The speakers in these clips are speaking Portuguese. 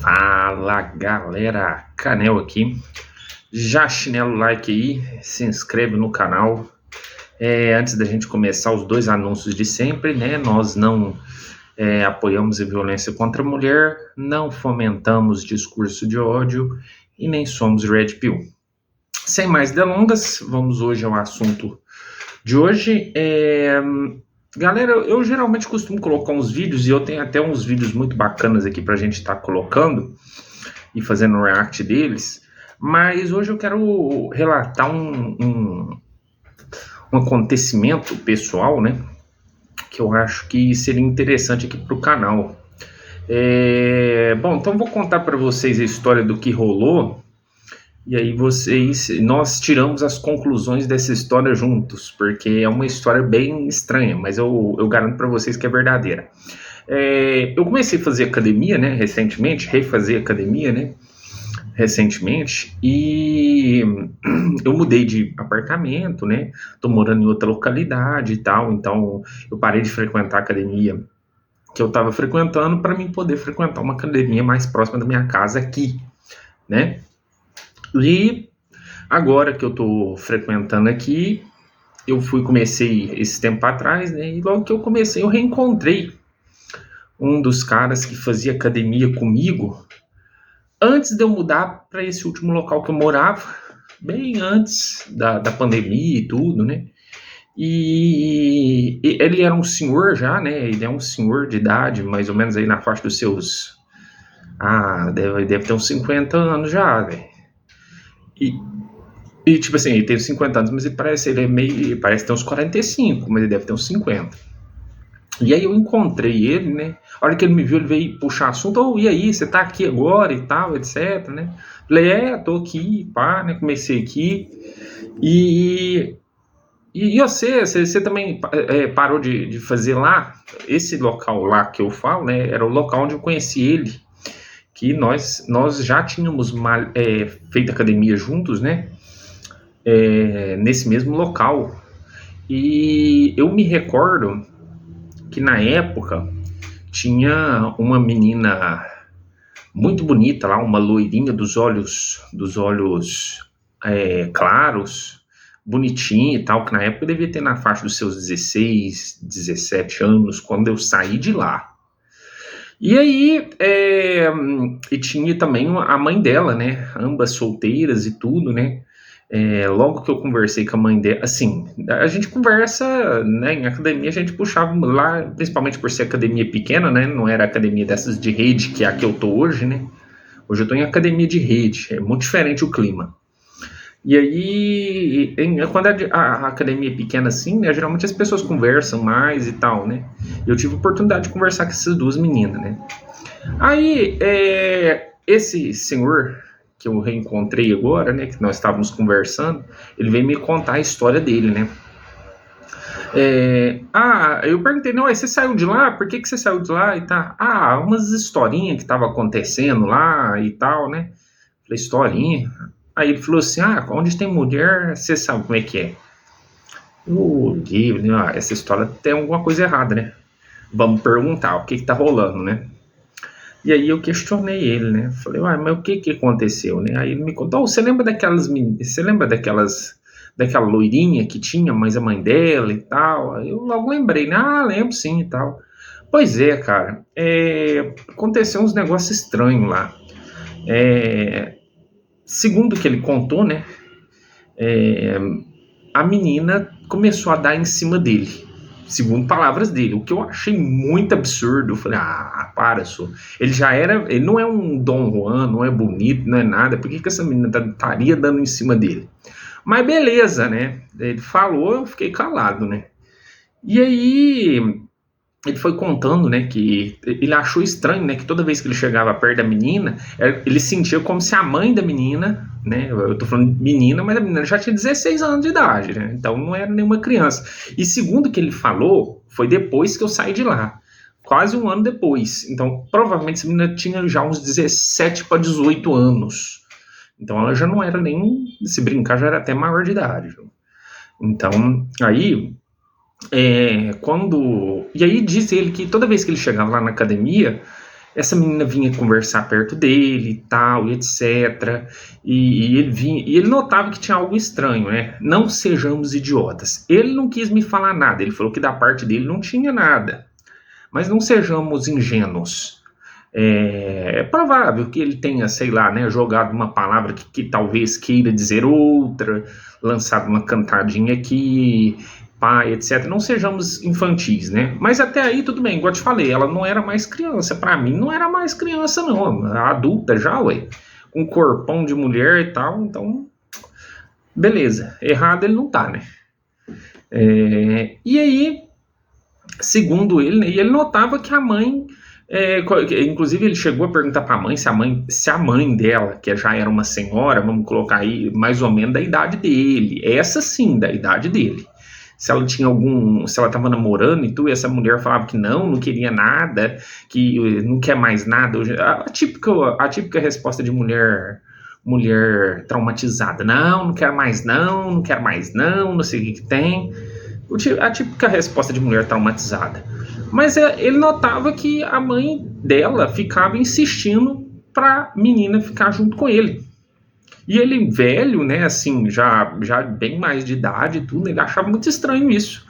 Fala galera, Canel aqui. Já chinela o like aí, se inscreve no canal. Antes da gente começar, os dois anúncios de sempre, né? Nós não apoiamos a violência contra a mulher, não fomentamos discurso de ódio e nem somos Red Pill. Sem mais delongas, vamos hoje ao assunto de hoje. Galera, eu geralmente costumo colocar uns vídeos, e eu tenho até uns vídeos muito bacanas aqui pra gente estar colocando e fazendo o react deles, mas hoje eu quero relatar um acontecimento pessoal, né, que eu acho que seria interessante aqui pro canal. Bom, então vou contar para vocês a história do que rolou, e aí nós tiramos as conclusões dessa história juntos, porque é uma história bem estranha, mas eu garanto para vocês que é verdadeira. Eu comecei a fazer academia, né, refazer academia, né, recentemente, e eu mudei de apartamento, né, tô morando em outra localidade e tal, então eu parei de frequentar a academia que eu estava frequentando para mim poder frequentar uma academia mais próxima da minha casa aqui, né. E agora que eu tô frequentando aqui, comecei esse tempo atrás, né? E logo que eu comecei, eu reencontrei um dos caras que fazia academia comigo antes de eu mudar para esse último local que eu morava, bem antes da pandemia e tudo, né? E ele era um senhor já, né? Ele é um senhor de idade, mais ou menos aí na faixa dos seus... deve ter uns 50 anos já, velho. E tipo assim, ele tem 50 anos, mas parece ter uns 45, mas ele deve ter uns 50. E aí eu encontrei ele, né? A hora que ele me viu, ele veio puxar assunto. E aí, você tá aqui agora e tal, etc, né? Falei, tô aqui, pá, né? Comecei aqui. E você também parou de fazer lá? Esse local lá que eu falo, né? Era o local onde eu conheci ele. Que nós já tínhamos feito academia juntos, né? Nesse mesmo local. E eu me recordo que na época tinha uma menina muito bonita lá, uma loirinha dos olhos claros, bonitinha e tal, que na época eu devia ter na faixa dos seus 16, 17 anos, quando eu saí de lá. E aí, e tinha também a mãe dela, né, ambas solteiras e tudo, né. Logo que eu conversei com a mãe dela, assim, a gente conversa, né, em academia a gente puxava lá, principalmente por ser academia pequena, né, não era academia dessas de rede, que é a que eu tô hoje, né, hoje eu tô em academia de rede, é muito diferente o clima. E aí, quando a academia é pequena assim, né, geralmente as pessoas conversam mais e tal, né, eu tive a oportunidade de conversar com essas duas meninas, né. Aí, esse senhor que eu reencontrei agora, né, que nós estávamos conversando, ele veio me contar a história dele, né. Eu perguntei, não, aí você saiu de lá? Por que você saiu de lá e tá? Umas historinhas que estavam acontecendo lá e tal, né. Falei, historinha? Aí ele falou assim, onde tem mulher, você sabe como é que é. Eu digo, essa história tem alguma coisa errada, né. Vamos perguntar o que tá rolando, né. E aí eu questionei ele, né? Falei, mas o que aconteceu, né? Aí ele me contou, você lembra daquela loirinha que tinha, mas a mãe dela e tal? Aí eu logo lembrei, né? Lembro sim e tal. Pois é, cara, aconteceu uns negócios estranhos lá. Segundo o que ele contou, né? A menina começou a dar em cima dele. Segundo palavras dele, o que eu achei muito absurdo. Eu falei, para, senhor. Ele não é um Dom Juan, não é bonito, não é nada. Por que essa menina estaria dando em cima dele? Mas beleza, né? Ele falou, eu fiquei calado, né? E aí, ele foi contando, né, que ele achou estranho, né, que toda vez que ele chegava perto da menina, ele sentia como se a mãe da menina, né, eu tô falando menina, mas a menina já tinha 16 anos de idade, né, então não era nenhuma criança. E segundo o que ele falou, foi depois que eu saí de lá, quase um ano depois. Então, provavelmente essa menina tinha já uns 17 para 18 anos. Então ela já não era nem, se brincar, já era até maior de idade. Então, aí... E aí diz ele que toda vez que ele chegava lá na academia, essa menina vinha conversar perto dele e tal, e etc. E ele notava que tinha algo estranho, né? Não sejamos idiotas. Ele não quis me falar nada, ele falou que da parte dele não tinha nada. Mas não sejamos ingênuos. É provável que ele tenha, sei lá, né, jogado uma palavra que talvez queira dizer outra, lançado uma cantadinha aqui, pá, etc. Não sejamos infantis, né? Mas até aí tudo bem, igual eu te falei, ela não era mais criança. Pra mim não era mais criança, não. Adulta já, ué. Com corpão de mulher e tal, então. Beleza. Errado ele não tá, né? E aí, segundo ele, né, e ele notava que a mãe. Inclusive ele chegou a perguntar para a mãe se a mãe dela, que já era uma senhora, vamos colocar aí mais ou menos da idade dele, essa sim, da idade dele, se ela tinha se ela estava namorando e tudo, e essa mulher falava que não queria nada, que não quer mais nada, a típica resposta de mulher traumatizada, não quero mais não quero mais não sei o que tem, a típica resposta de mulher traumatizada. Mas ele notava que a mãe dela ficava insistindo pra menina ficar junto com ele. E ele, velho, né, assim, já bem mais de idade e tudo, ele achava muito estranho isso.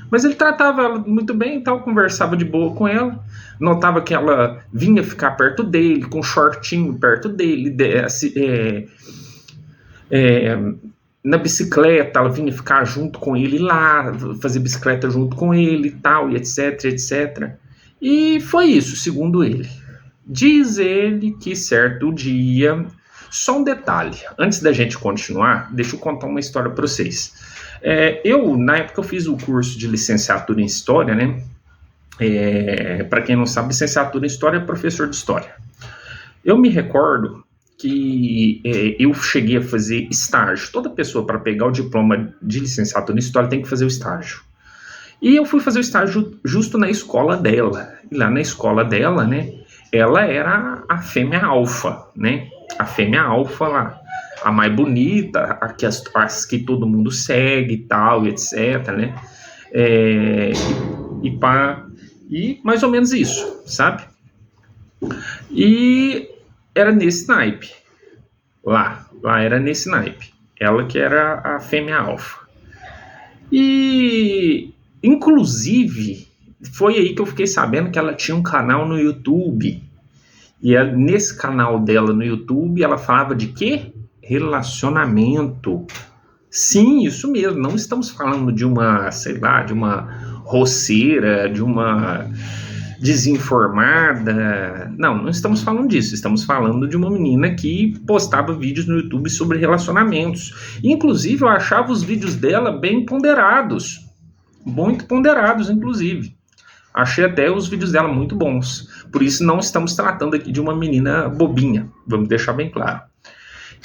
Mas ele tratava ela muito bem e tal, conversava de boa com ela. Notava que ela vinha ficar perto dele, com um shortinho perto dele, na bicicleta, ela vinha ficar junto com ele lá, fazer bicicleta junto com ele e tal, e etc, etc. E foi isso, segundo ele. Diz ele que certo dia... Só um detalhe, antes da gente continuar, deixa eu contar uma história para vocês. Na época, eu fiz o curso de licenciatura em História, né? Para quem não sabe, licenciatura em História é professor de História. Eu me recordo que eu cheguei a fazer estágio. Toda pessoa, para pegar o diploma de licenciatura em História, tem que fazer o estágio. E eu fui fazer o estágio justo na escola dela. E lá na escola dela, né, ela era a fêmea alfa, né? A fêmea alfa lá, a mais bonita, as que todo mundo segue e tal, etc, né? E mais ou menos isso, sabe? E era nesse naipe. Lá era nesse naipe. Ela que era a fêmea alfa. E, inclusive, foi aí que eu fiquei sabendo que ela tinha um canal no YouTube. E nesse canal dela no YouTube, ela falava de quê? Relacionamento. Sim, isso mesmo. Não estamos falando de uma, sei lá, de uma roceira, de uma desinformada. Não estamos falando disso. Estamos falando de uma menina que postava vídeos no YouTube sobre relacionamentos. Inclusive, eu achava os vídeos dela bem ponderados. Muito ponderados, inclusive. Achei até os vídeos dela muito bons. Por isso não estamos tratando aqui de uma menina bobinha. Vamos deixar bem claro.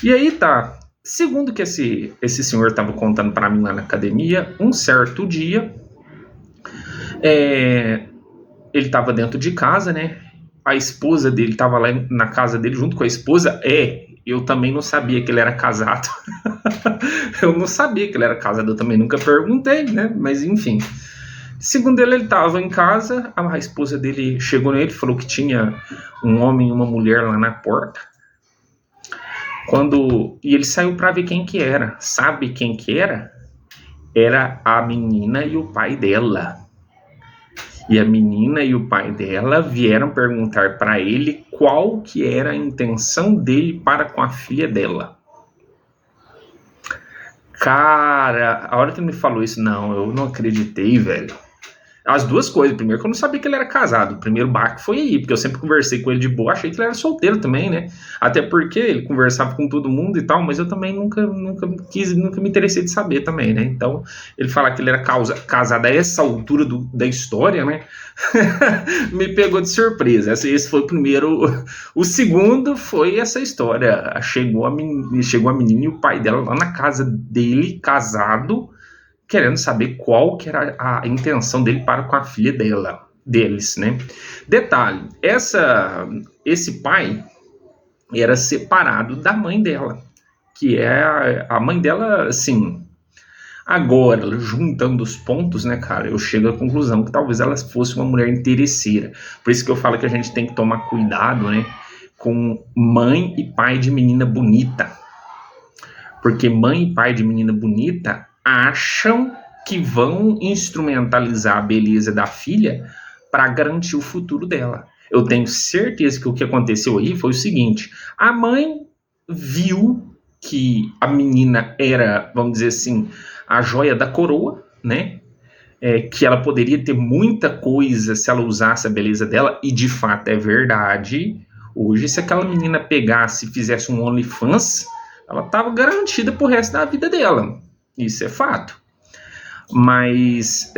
E aí tá. Segundo que esse senhor estava contando para mim lá na academia, um certo dia, ele estava dentro de casa, né? A esposa dele estava lá na casa dele junto com a esposa. Eu também não sabia que ele era casado. Eu não sabia que ele era casado, eu também nunca perguntei, né? Mas enfim... Segundo ele estava em casa, a esposa dele chegou nele e falou que tinha um homem e uma mulher lá na porta. E ele saiu para ver quem que era. Sabe quem que era? Era a menina e o pai dela. E a menina e o pai dela vieram perguntar para ele qual que era a intenção dele para com a filha dela. Cara, a hora que ele me falou isso, eu não acreditei, velho. As duas coisas. Primeiro que eu não sabia que ele era casado. O primeiro baque foi aí, porque eu sempre conversei com ele de boa, achei que ele era solteiro também, né? Até porque ele conversava com todo mundo e tal, mas eu também nunca me interessei de saber também, né? Então, ele falar que ele era casado a essa altura da história, né? Me pegou de surpresa. Esse foi o primeiro. O segundo foi essa história. Chegou a menina e o pai dela lá na casa dele, casado, querendo saber qual que era a intenção dele para com a filha deles, né? Detalhe, esse pai era separado da mãe dela, que é a mãe dela, assim, Agora, juntando os pontos, né, cara, eu chego à conclusão que talvez ela fosse uma mulher interesseira. Por isso que eu falo que a gente tem que tomar cuidado, né, com mãe e pai de menina bonita. Porque mãe e pai de menina bonita acham que vão instrumentalizar a beleza da filha para garantir o futuro dela. Eu tenho certeza que o que aconteceu aí foi o seguinte: a mãe viu que a menina era, vamos dizer assim, a joia da coroa, né? Que ela poderia ter muita coisa se ela usasse a beleza dela, e de fato é verdade. Hoje, se aquela menina pegasse e fizesse um OnlyFans, ela estava garantida pro resto da vida dela. Isso é fato. Mas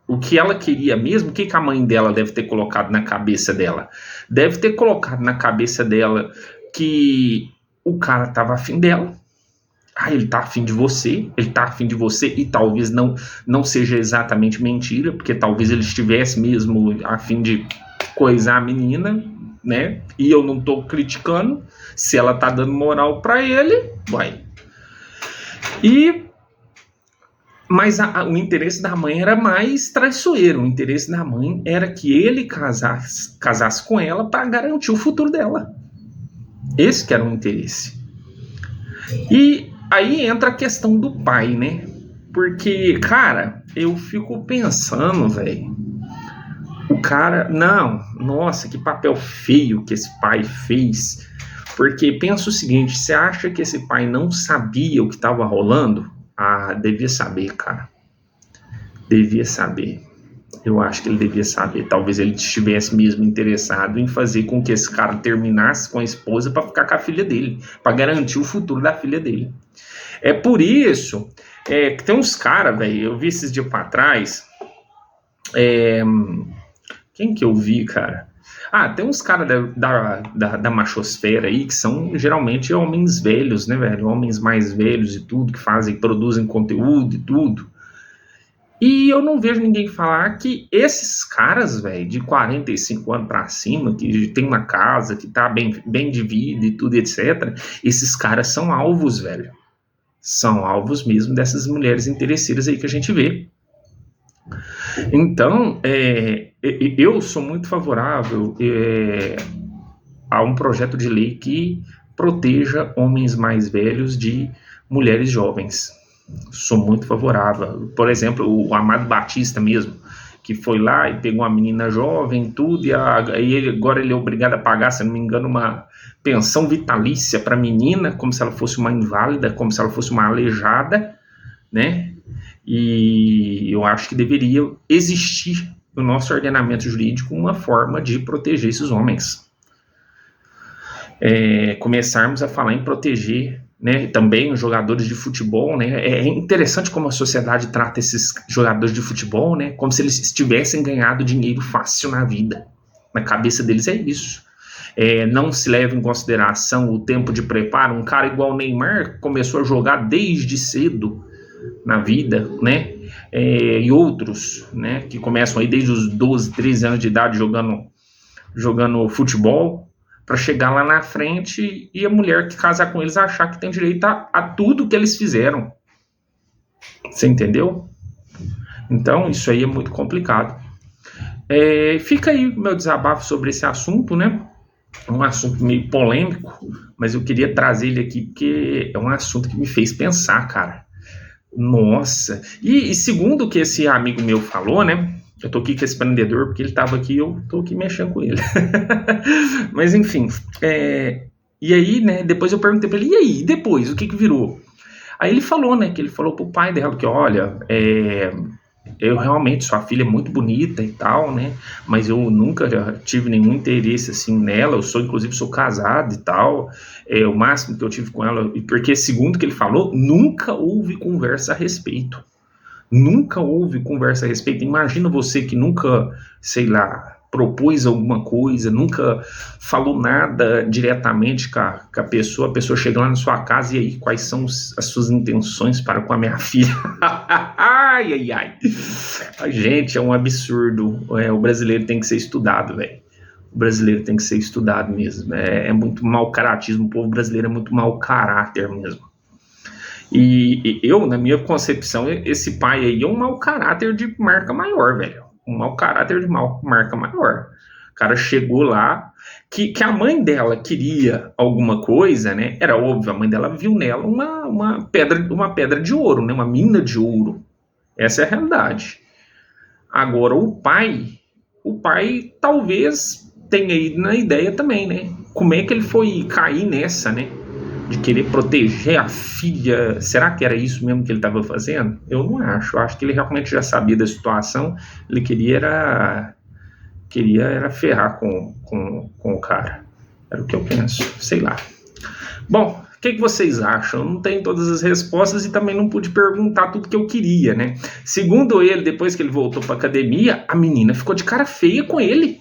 o que ela queria mesmo, o que a mãe dela deve ter colocado na cabeça dela? Deve ter colocado na cabeça dela que o cara estava afim dela. Ele tá afim de você, ele tá afim de você, e talvez não seja exatamente mentira, porque talvez ele estivesse mesmo afim de coisar a menina, né? E eu não tô criticando, se ela tá dando moral pra ele, vai. Mas o interesse da mãe era mais traiçoeiro. O interesse da mãe era que ele casasse com ela para garantir o futuro dela. Esse que era o interesse. E aí entra a questão do pai, né? Porque, cara, eu fico pensando, velho. O cara, nossa, que papel feio que esse pai fez. Porque pensa o seguinte: você acha que esse pai não sabia o que estava rolando? Devia saber, cara. Devia saber. Eu acho que ele devia saber. Talvez ele estivesse mesmo interessado em fazer com que esse cara terminasse com a esposa para ficar com a filha dele, para garantir o futuro da filha dele. É por isso que tem uns caras, velho. Eu vi esses dias para trás. Quem que eu vi, cara? Tem uns caras da machosfera aí que são geralmente homens velhos, né, velho? Homens mais velhos e tudo, que produzem conteúdo e tudo. E eu não vejo ninguém falar que esses caras, velho, de 45 anos pra cima, que tem uma casa, que tá bem de vida e tudo, etc., esses caras são alvos, velho. São alvos mesmo dessas mulheres interesseiras aí que a gente vê. Então, eu sou muito favorável a um projeto de lei que proteja homens mais velhos de mulheres jovens. Sou muito favorável. Por exemplo, o Amado Batista mesmo, que foi lá e pegou uma menina jovem, tudo, e agora ele é obrigado a pagar, se não me engano, uma pensão vitalícia para a menina, como se ela fosse uma inválida, como se ela fosse uma aleijada, né? E eu acho que deveria existir no nosso ordenamento jurídico uma forma de proteger esses homens. Começarmos a falar em proteger, né, também os jogadores de futebol, né? É interessante como a sociedade trata esses jogadores de futebol, né, como se eles tivessem ganhado dinheiro fácil na vida. Na cabeça deles é isso. Não se leva em consideração o tempo de preparo. Um cara igual o Neymar começou a jogar desde cedo na vida, né? E outros, né, que começam aí desde os 12, 13 anos de idade jogando futebol, para chegar lá na frente e a mulher que casar com eles achar que tem direito a tudo que eles fizeram. Você entendeu? Então, isso aí é muito complicado. Fica aí meu desabafo sobre esse assunto, né? Um assunto meio polêmico, mas eu queria trazer ele aqui porque é um assunto que me fez pensar, cara. Nossa, e segundo o que esse amigo meu falou, né? Eu tô aqui com esse empreendedor porque ele tava aqui, eu tô aqui mexendo com ele. Mas enfim, e aí, né? Depois eu perguntei pra ele, e aí, depois, o que virou? Aí ele falou, né? Que ele falou pro pai dela que, olha, eu realmente, sua filha é muito bonita e tal, né? Mas eu nunca tive nenhum interesse assim nela. Eu inclusive sou casado e tal. O máximo que eu tive com ela, porque segundo que ele falou, nunca houve conversa a respeito. Nunca houve conversa a respeito. Imagina você que nunca, sei lá, propôs alguma coisa, nunca falou nada diretamente com a pessoa chega lá na sua casa, e aí, quais são as suas intenções para com a minha filha? Ai. Gente, é um absurdo. O brasileiro tem que ser estudado, velho. O brasileiro tem que ser estudado mesmo. É muito mau caratismo. O povo brasileiro é muito mau caráter mesmo. E eu, na minha concepção, esse pai aí é um mau caráter de marca maior, velho. Um mau caráter de marca maior. O cara chegou lá, que a mãe dela queria alguma coisa, né? Era óbvio, a mãe dela viu nela uma pedra de ouro, né? Uma mina de ouro. Essa é a realidade. Agora, o pai talvez tenha ido na ideia também, né? Como é que ele foi cair nessa, né? De querer proteger a filha. Será que era isso mesmo que ele estava fazendo? Eu não acho. Eu acho que ele realmente já sabia da situação. Ele queria era ferrar com o cara. Era o que eu penso. Sei lá. Bom, o que vocês acham? Eu não tenho todas as respostas e também não pude perguntar tudo que eu queria, né? Segundo ele, depois que ele voltou para academia, a menina ficou de cara feia com ele.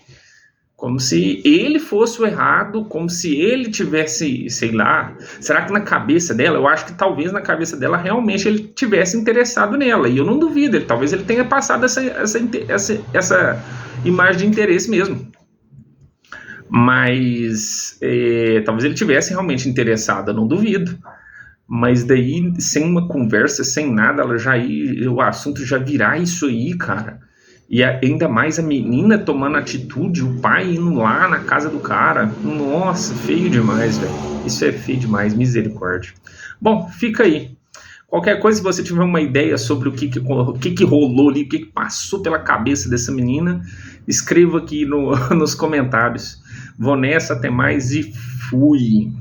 Como se ele fosse o errado, como se ele tivesse, sei lá, será que na cabeça dela, eu acho que talvez na cabeça dela realmente ele tivesse interessado nela, e eu não duvido, talvez ele tenha passado essa imagem de interesse mesmo. Mas talvez ele tivesse realmente interessado, eu não duvido. Mas daí, sem uma conversa, sem nada, o assunto já virar isso aí, cara. E ainda mais a menina tomando atitude, o pai indo lá na casa do cara. Nossa, feio demais, velho. Isso é feio demais, misericórdia. Bom, fica aí. Qualquer coisa, se você tiver uma ideia sobre o que rolou ali, o que passou pela cabeça dessa menina, escreva aqui nos comentários. Vou nessa, até mais e fui.